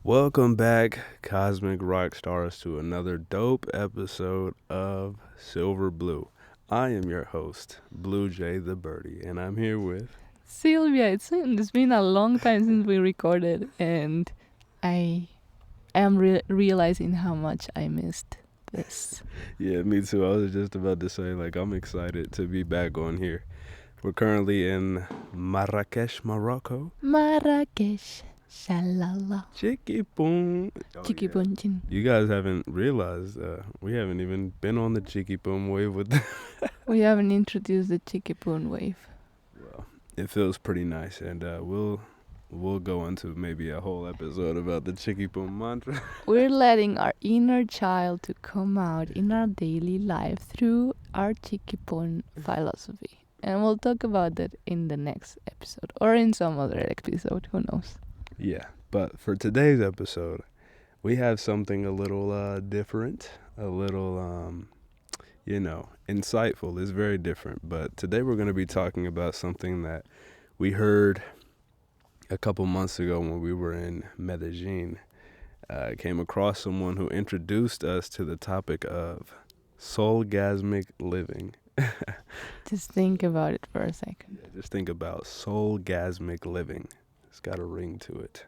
Welcome back, Cosmic Rock Stars, to another dope episode of Silver Blue. I am your host, BluJay the Birdie, and I'm here with... Silvia, it's been a long time since we recorded, and I am realizing how much I missed this. Yeah, me too. I was just about to say, I'm excited to be back on here. We're currently in Marrakesh, Morocco. Marrakesh, shalala, Chicky boom. chiki punchin. You guys haven't realized we haven't even been on the Chicky boom wave with We haven't introduced the chiki pun wave. Well, it feels pretty nice, and we'll go into maybe a whole episode about the Chicky boom mantra. We're letting our inner child to come out in our daily life through our chiki pun philosophy. And we'll talk about that in the next episode or in some other episode, who knows. Yeah, but for today's episode, we have something a little different, a little insightful. It's very different. But today we're going to be talking about something that we heard a couple months ago when we were in Medellin. Came across someone who introduced us to the topic of Soulgasmic Living. Just think about it for a second. Yeah, just think about Soulgasmic Living. It's got a ring to it.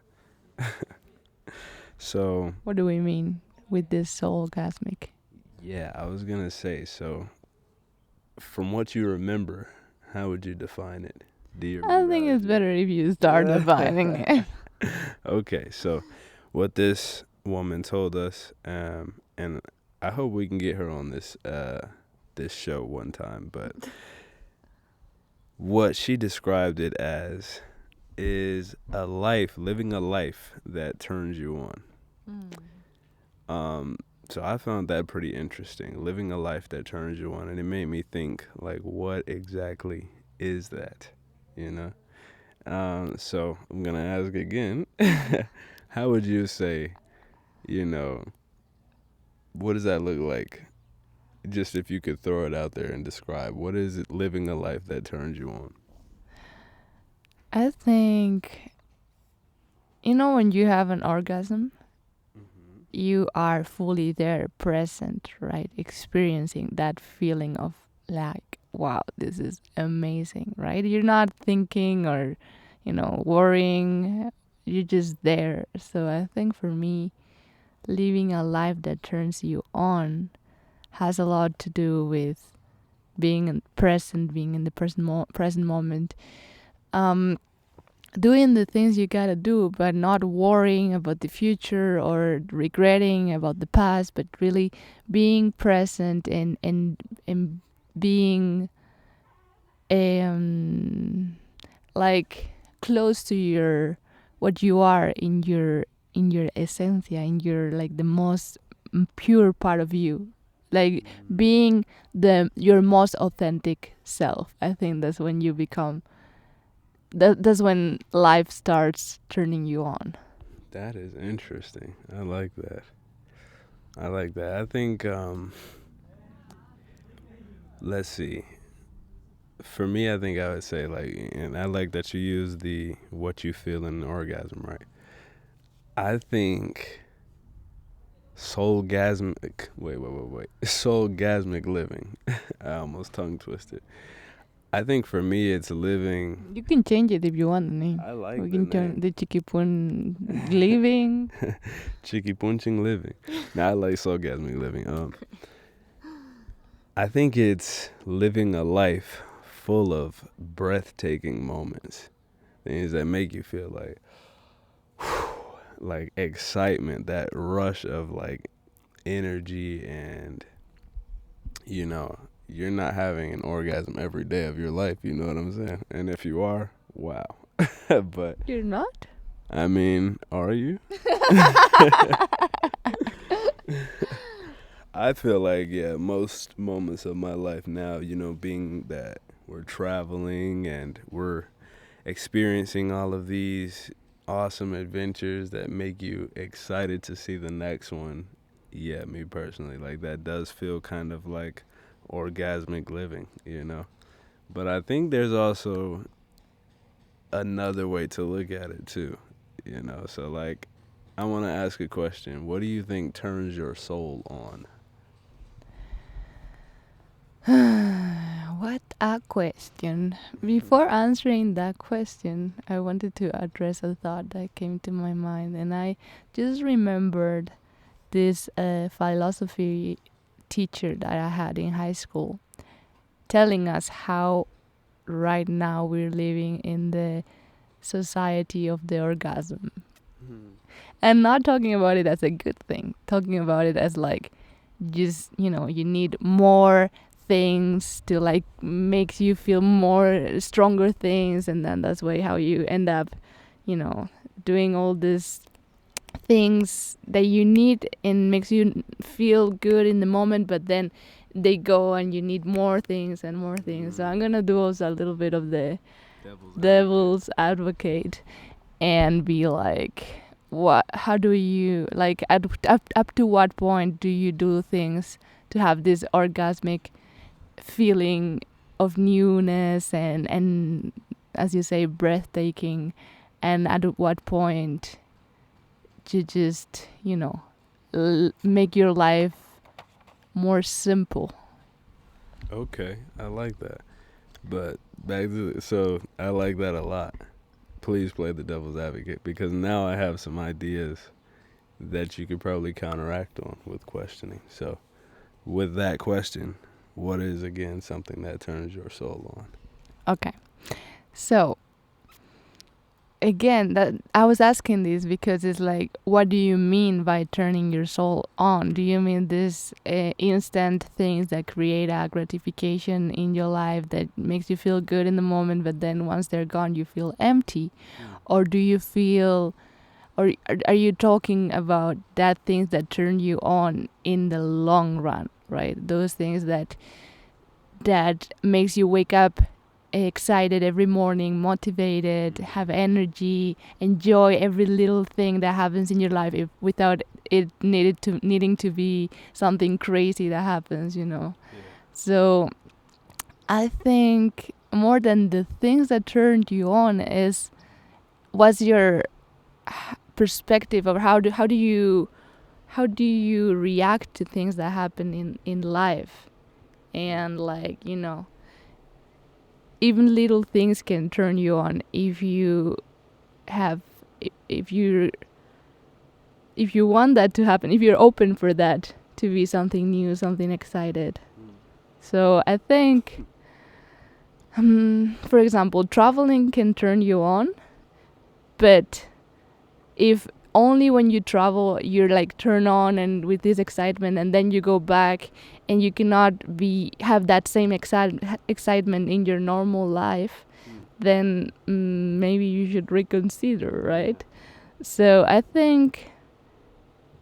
So... What do we mean with this soulgasmic? Yeah, I was going to say, so from what you remember, how would you define it? Do you I think it's better if you start defining it. Okay, so what this woman told us, and I hope we can get her on this show one time, but what she described it as is living a life that turns you on. So I found that pretty interesting, living a life that turns you on, and it made me think, what exactly is that, So I'm going to ask again, how would you say, what does that look like? Just if you could throw it out there and describe, what is it living a life that turns you on? I think, when you have an orgasm, you are fully there, present, right? Experiencing that feeling of wow, this is amazing, right? You're not thinking or, worrying. You're just there. So I think for me, living a life that turns you on has a lot to do with being present, being in the present moment. Doing the things you gotta do, but not worrying about the future or regretting about the past, but really being present and being close to your what you are in your essentia, in your the most pure part of you, being your most authentic self. I think that's when you become that's when life starts turning you on. That is interesting. I like that. I think, let's see. For me, I think I would say, and I like that you use the what you feel in an orgasm, right? I think Soulgasmic Living. I almost tongue twisted. I think for me, it's living... You can change it if you want the name. I like We the can turn name. the Chikipun Living. Chicky punching living. Now I like Soulgasmic Living. I think it's living a life full of breathtaking moments. Things that make you feel like excitement, that rush of energy, and you're not having an orgasm every day of your life, you know what I'm saying? And if you are, wow. But You're not? I mean, are you? I feel like, yeah, most moments of my life now, being that we're traveling and we're experiencing all of these awesome adventures that make you excited to see the next one. Yeah, me personally, that does feel kind of like orgasmic living. But I think there's also another way to look at it too, So I want to ask a question. What do you think turns your soul on? What a question. Before answering that question, I wanted to address a thought that came to my mind, and I just remembered this philosophy teacher that I had in high school telling us how right now we're living in the society of the orgasm. And not talking about it as a good thing, talking about it as like just, you need more things to like makes you feel more stronger things, and then that's why how you end up, you know, doing all these things that you need and makes you feel good in the moment, but then they go and you need more things and more things. So I'm gonna do also a little bit of the devil's advocate and be like, what, how do you like up to what point do you do things to have this orgasmic feeling of newness and as you say, breathtaking, and at what point to just, make your life more simple. Okay, I like that. But back to so I like that a lot. Please play the devil's advocate because now I have some ideas that you could probably counteract on with questioning. So, with that question, what is again something that turns your soul on? Okay. So, again, that I was asking this because it's like, what do you mean by turning your soul on? Do you mean this instant things that create a gratification in your life that makes you feel good in the moment, but then once they're gone, you feel empty? Or do you feel, or are you talking about that things that turn you on in the long run, right? Those things that makes you wake up excited every morning, motivated, have energy, enjoy every little thing that happens in your life without it needing to be something crazy that happens, Yeah. So I think more than the things that turned you on is what's your perspective of how do you react to things that happen in life, and like, even little things can turn you on if you have if you want that to happen, if you're open for that to be something new, something excited. So I think for example, traveling can turn you on, but if only when you travel you're like turn on and with this excitement, and then you go back and you cannot have that same excitement in your normal life, then maybe you should reconsider, right? So I think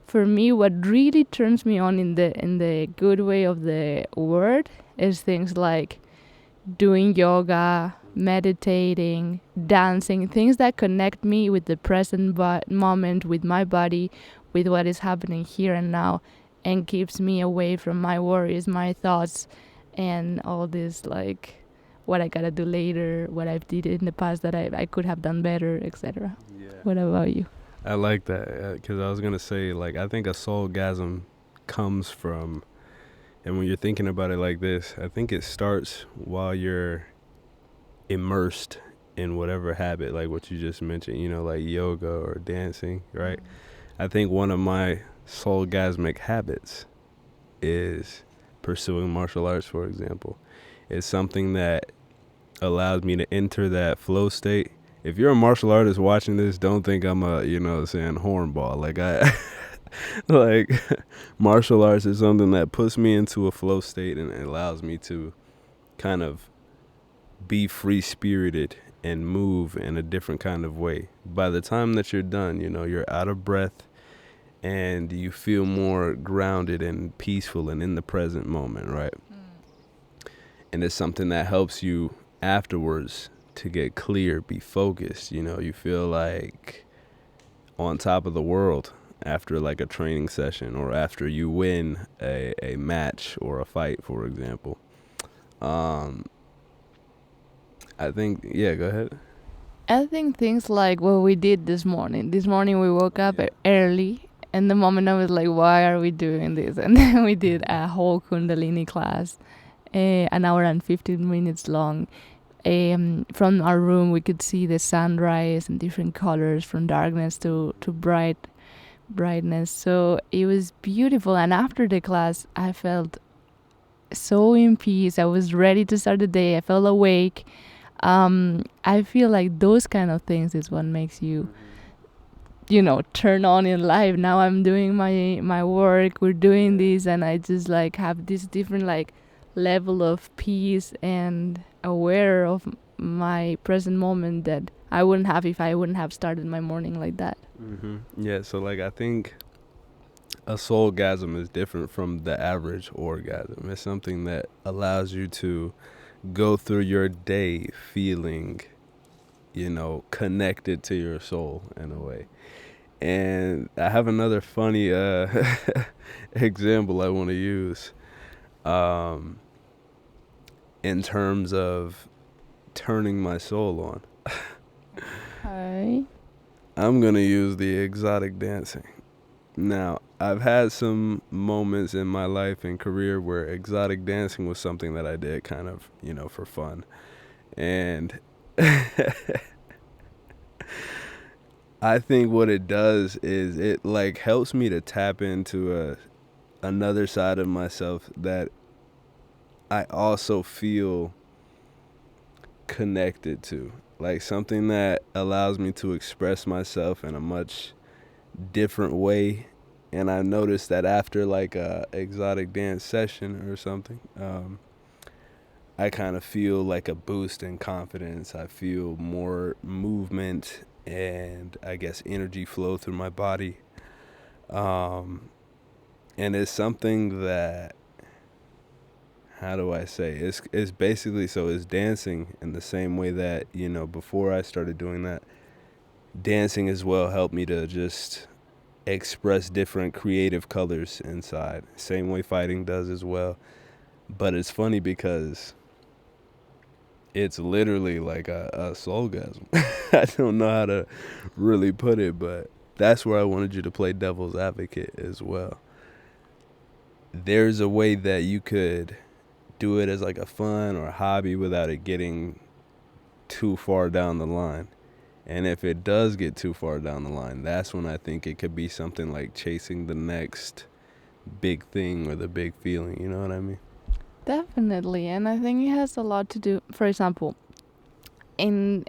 for me, what really turns me on in the good way of the word is things like doing yoga, meditating, dancing, things that connect me with the present moment, with my body, with what is happening here and now, and keeps me away from my worries, my thoughts, and all this like what I gotta do later, what I did in the past that I could have done better, etc. Yeah. What about you? I like that because I was gonna say like I think a soulgasm comes from, and when you're thinking about it like this, I think it starts while you're immersed in whatever habit, like what you just mentioned, like yoga or dancing, right? I think one of my soulgasmic habits is pursuing martial arts, for example. It's something that allows me to enter that flow state. If you're a martial artist watching this, don't think I'm a, saying hornball. Like like martial arts is something that puts me into a flow state and it allows me to kind of be free spirited and move in a different kind of way. By the time that you're done, you're out of breath and you feel more grounded and peaceful and in the present moment, right? And it's something that helps you afterwards to get clear, be focused. You feel like on top of the world after like a training session or after you win a match or a fight, for example. I think, yeah, go ahead. I think things like what we did this morning. This morning we woke up early, and the moment I was like, "Why are we doing this?" And then we did a whole Kundalini class, an hour and 15 minutes long. From our room, we could see the sunrise and different colors from darkness to brightness. So it was beautiful. And after the class, I felt so in peace. I was ready to start the day. I felt awake. I feel like those kind of things is what makes you, turn on in life. Now I'm doing my work. We're doing this, and I just like have this different like level of peace and aware of my present moment that I wouldn't have if I wouldn't have started my morning like that. Yeah, so like I think a soulgasm is different from the average orgasm. It's something that allows you to go through your day feeling, connected to your soul in a way. And I have another funny example I want to use in terms of turning my soul on. Hi. I'm going to use the exotic dancing. Now, I've had some moments in my life and career where exotic dancing was something that I did kind of, for fun. And I think what it does is it like helps me to tap into another side of myself that I also feel connected to. Like something that allows me to express myself in a much different way. And I noticed that after like a exotic dance session or something, I kind of feel like a boost in confidence. I feel more movement and I guess energy flow through my body. And it's something that, how do I say, it's basically, so it's dancing in the same way that, before I started doing that, dancing as well helped me to just express different creative colors inside. Same way fighting does as well. But it's funny because it's literally like a soulgasm. I don't know how to really put it, but that's where I wanted you to play devil's advocate as well. There's a way that you could do it as like a fun or a hobby without it getting too far down the line. And if it does get too far down the line, that's when I think it could be something like chasing the next big thing or the big feeling, you know what I mean? Definitely, and I think it has a lot to do. For example, in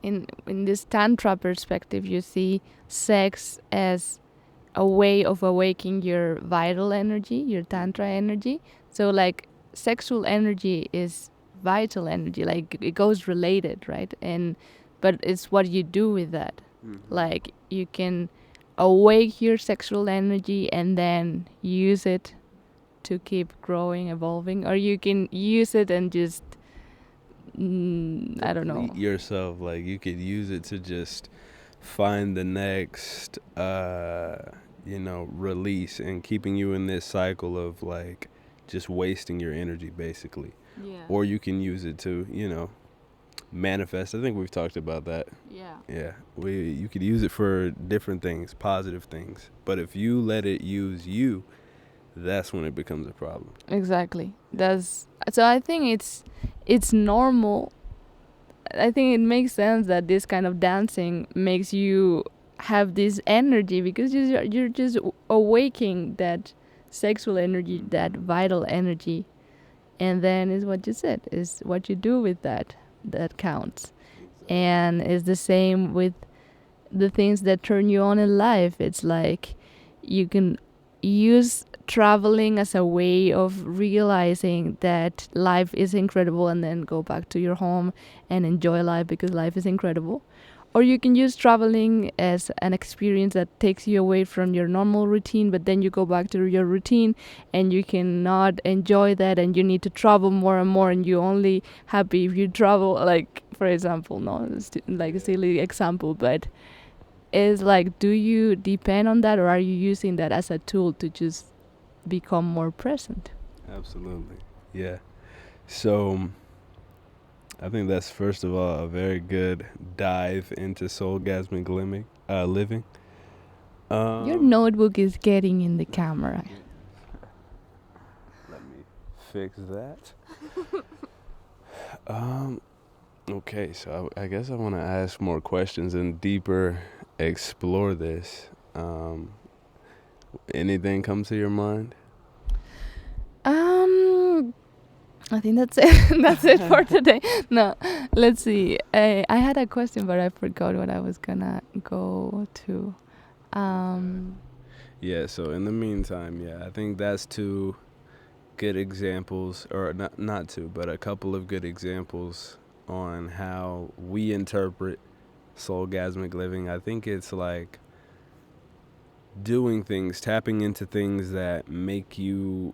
this tantra perspective, you see sex as a way of awakening your vital energy, your tantra energy. So like sexual energy is vital energy, like it goes related, right? And but it's what you do with that. Like you can awake your sexual energy and then use it to keep growing, evolving, or you can use it and just I don't know. Delete yourself, like you could use it to just find the next release and keeping you in this cycle of like just wasting your energy basically. Yeah. Or you can use it to, manifest. I think we've talked about that. Yeah. Yeah. You could use it for different things, positive things. But if you let it use you, that's when it becomes a problem. Exactly. That's so I think it's normal. I think it makes sense that this kind of dancing makes you have this energy because you're just awaking that sexual energy, that vital energy, and then is what you said is what you do with that counts. And it's the same with the things that turn you on in life. It's like you can use traveling as a way of realizing that life is incredible and then go back to your home and enjoy life because life is incredible. Or you can use traveling as an experience that takes you away from your normal routine, but then you go back to your routine and you cannot enjoy that and you need to travel more and more and you're only happy if you travel. Like, for example, no, it's like a silly example, but it's like, do you depend on that or are you using that as a tool to just become more present? Absolutely. Yeah. So I think that's first of all a very good dive into soulgasmic living. Your Um, notebook is getting in the camera. Let me fix that. Um, okay, so I guess I want to ask more questions and deeper explore this. Anything come to your mind? Um, I think that's it. That's it for today. No, let's see. I had a question, but I forgot what I was gonna go to. Um, Yeah, so in the meantime, yeah, I think that's two good examples, or not two, but a couple of good examples on how we interpret soulgasmic living. I think it's like doing things, tapping into things that make you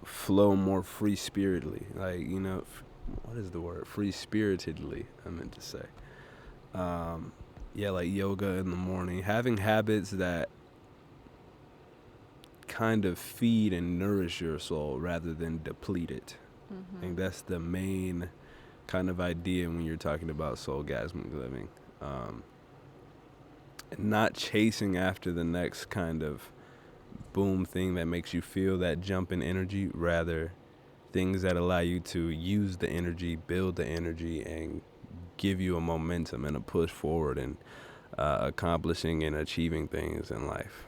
flow more free spiritedly. Like, what is the word? Free spiritedly, I meant to say. Yeah, like yoga in the morning, having habits that kind of feed and nourish your soul rather than deplete it. I think that's the main kind of idea when you're talking about soulgasmic living. Not chasing after the next kind of boom thing that makes you feel that jump in energy, rather things that allow you to use the energy, build the energy, and give you a momentum and a push forward and accomplishing and achieving things in life,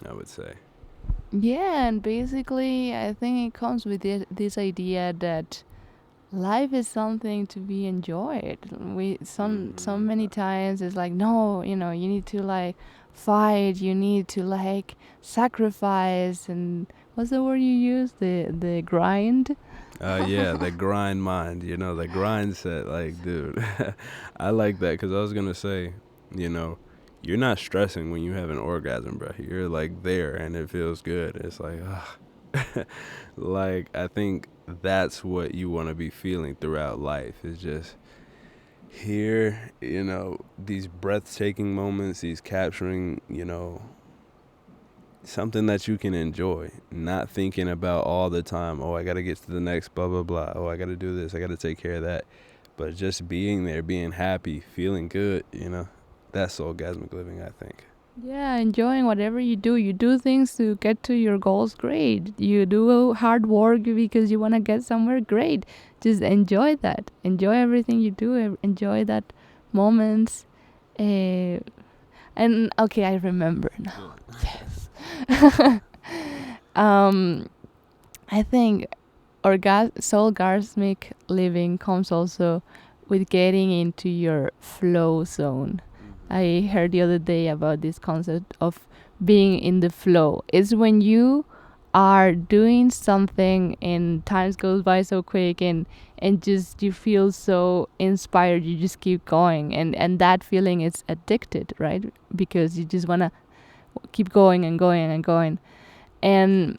I would say. yeah, and basically, I think it comes with this idea that life is something to be enjoyed. We so many times it's like, no, you need to like fight, you need to like sacrifice, and what's the word you use, the grind. Yeah, the grind mind, the grind set. Like, dude, I like that because I was going to say, you know, you're not stressing when you have an orgasm, bro. You're like there and it feels good. It's like, like, I think that's what you want to be feeling throughout life. Is just here, these breathtaking moments, these capturing, something that you can enjoy, not thinking about all the time, oh, I got to get to the next blah, blah, blah. Oh, I got to do this. I got to take care of that. But just being there, being happy, feeling good, that's orgasmic living, I think. Yeah, enjoying whatever you do. You do things to get to your goals, great. You do hard work because you want to get somewhere, great. Just enjoy that. Enjoy everything you do. Enjoy that moments. Uh, and okay, I remember now. Yes. um, I think soulgasmic living comes also with getting into your flow zone. I heard the other day about this concept of being in the flow. It's when you are doing something and times goes by so quick, and just you feel so inspired, you just keep going, and that feeling is addicted, right? Because you just want to keep going and going and going. And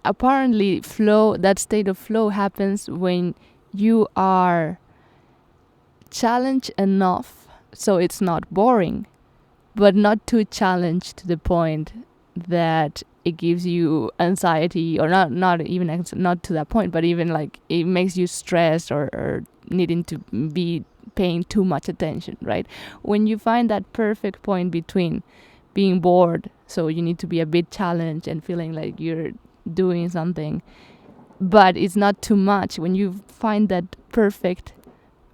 apparently that state of flow happens when you are challenged enough so it's not boring, but not too challenged to the point that it gives you anxiety, or not even not to that point, but even like it makes you stressed, or needing to be paying too much attention, right? When you find that perfect point between being bored, so you need to be a bit challenged and feeling like you're doing something, but it's not too much. When you find that perfect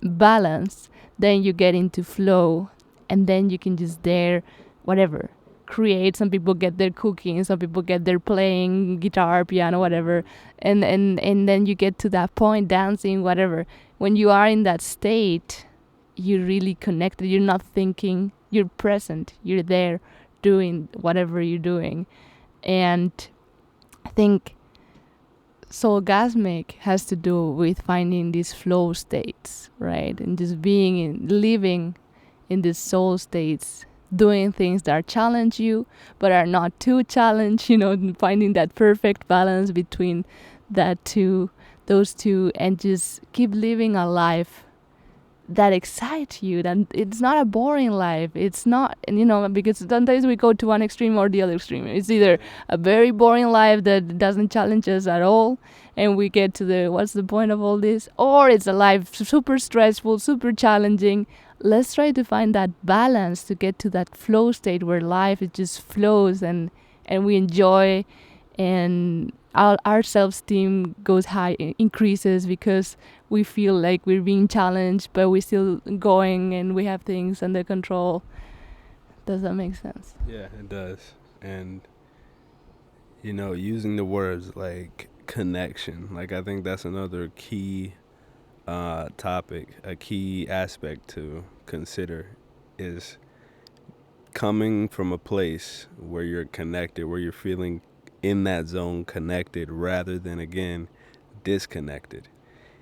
balance, then you get into flow, and then you can just dare whatever create. Some people get their cooking, some people get their playing guitar, piano, whatever, and then you get to that point, dancing, whatever. When you are in that state, you're really connected, you're not thinking, you're present, you're there doing whatever you're doing. And I think soulgasmic has to do with finding these flow states, right? And just living in these soul states, doing things that challenge you but are not too challenged, finding that perfect balance between those two, and just keep living a life that excites you. That it's not a boring life. It's not, because sometimes we go to one extreme or the other extreme. It's either a very boring life that doesn't challenge us at all, and we get to the what's the point of all this, or it's a life super stressful, super challenging. Let's try to find that balance to get to that flow state where life it just flows and we enjoy, and our self-esteem goes high, increases, because we feel like we're being challenged, but we're still going and we have things under control. Does that make sense? Yeah, it does. And using the words like connection, like I think that's another key topic, a key aspect to consider, is coming from a place where you're connected, where you're feeling in that zone connected, rather than, again, disconnected.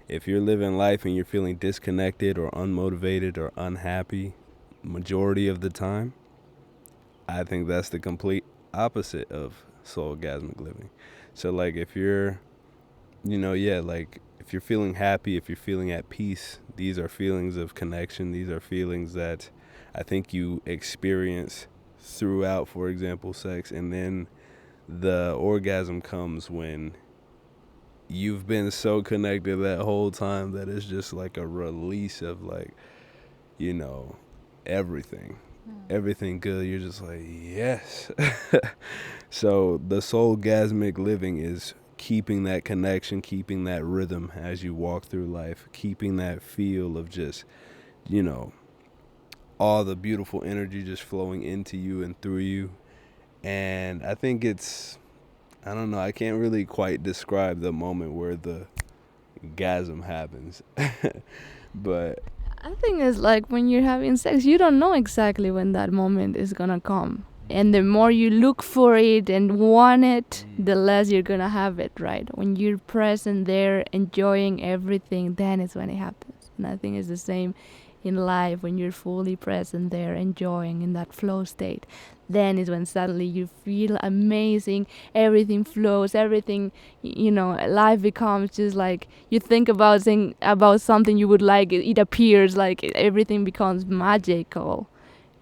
If you're living life and you're feeling disconnected or unmotivated or unhappy majority of the time, I think that's the complete opposite of soulgasmic living. So like if you're like if you're feeling happy, if you're feeling at peace, these are feelings of connection. These are feelings that I think you experience throughout, for example, sex. And then the orgasm comes when you've been so connected that whole time that it's just like a release of everything. Everything good. You're just like, yes. So the soulgasmic living is keeping that connection, keeping that rhythm as you walk through life, keeping that feel of just, all the beautiful energy just flowing into you and through you. And I think I don't know, I can't really quite describe the moment where the gasm happens. But I think it's like when you're having sex, you don't know exactly when that moment is gonna come. And the more you look for it and want it, the less you're gonna have it, right? When you're present there, enjoying everything, then is when it happens. And I think it's the same in life. When you're fully present there, enjoying in that flow state, then is when suddenly you feel amazing. Everything flows, everything, life becomes just like you think about something you would like, it appears, like everything becomes magical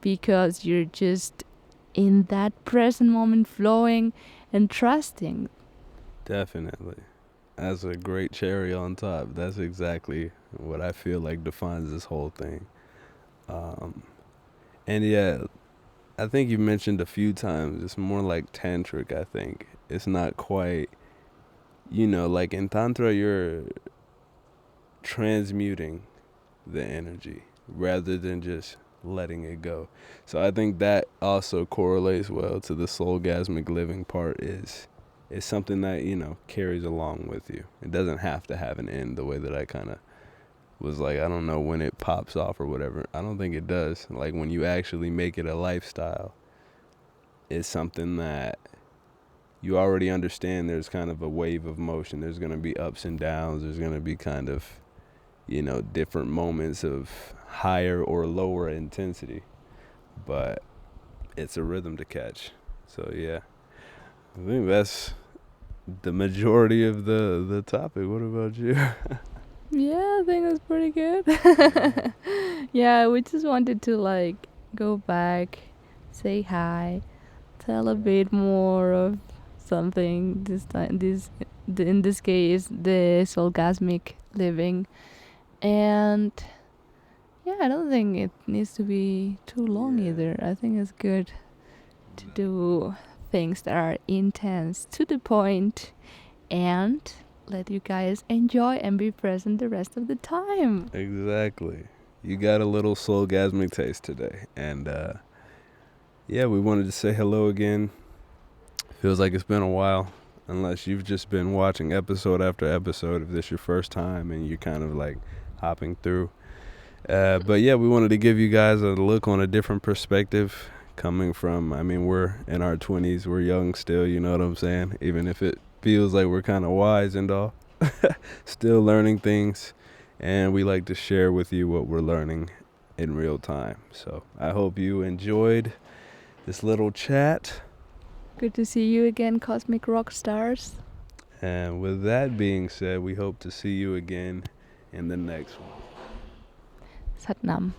because you're just in that present moment, flowing and trusting. definitely, that's a great cherry on top. That's exactly what I feel like defines this whole thing. And yeah, I think you mentioned a few times it's more like tantric. I think it's not quite, like in tantra you're transmuting the energy rather than just letting it go. So I think that also correlates well to the soulgasmic living part. Is something that carries along with you. It doesn't have to have an end the way that I kind of was like, I don't know when it pops off or whatever. I don't think it does. Like when you actually make it a lifestyle, it's something that you already understand. There's kind of a wave of motion. There's going to be ups and downs. There's going to be kind of different moments of higher or lower intensity, but it's a rhythm to catch. So yeah, I think that's the majority of the topic. What about you? Yeah, I think that's pretty good. Yeah, we just wanted to like go back, say hi, tell a bit more of something. This time, in this case, the soulgasmic living, and yeah, I don't think it needs to be too long either. I think it's good to do things that are intense, to the point, and let you guys enjoy and be present the rest of the time. Exactly. You got a little soulgasmic taste today. And yeah, we wanted to say hello again. Feels like it's been a while. Unless you've just been watching episode after episode. If this is your first time and you're kind of like hopping through. But yeah, we wanted to give you guys a look on a different perspective. Coming from, we're in our 20s. We're young still, you know what I'm saying? Even if it feels like we're kind of wise and all. Still learning things. And we like to share with you what we're learning in real time. So I hope you enjoyed this little chat. Good to see you again, Cosmic Rock Stars. And with that being said, we hope to see you again in the next one. Satnam.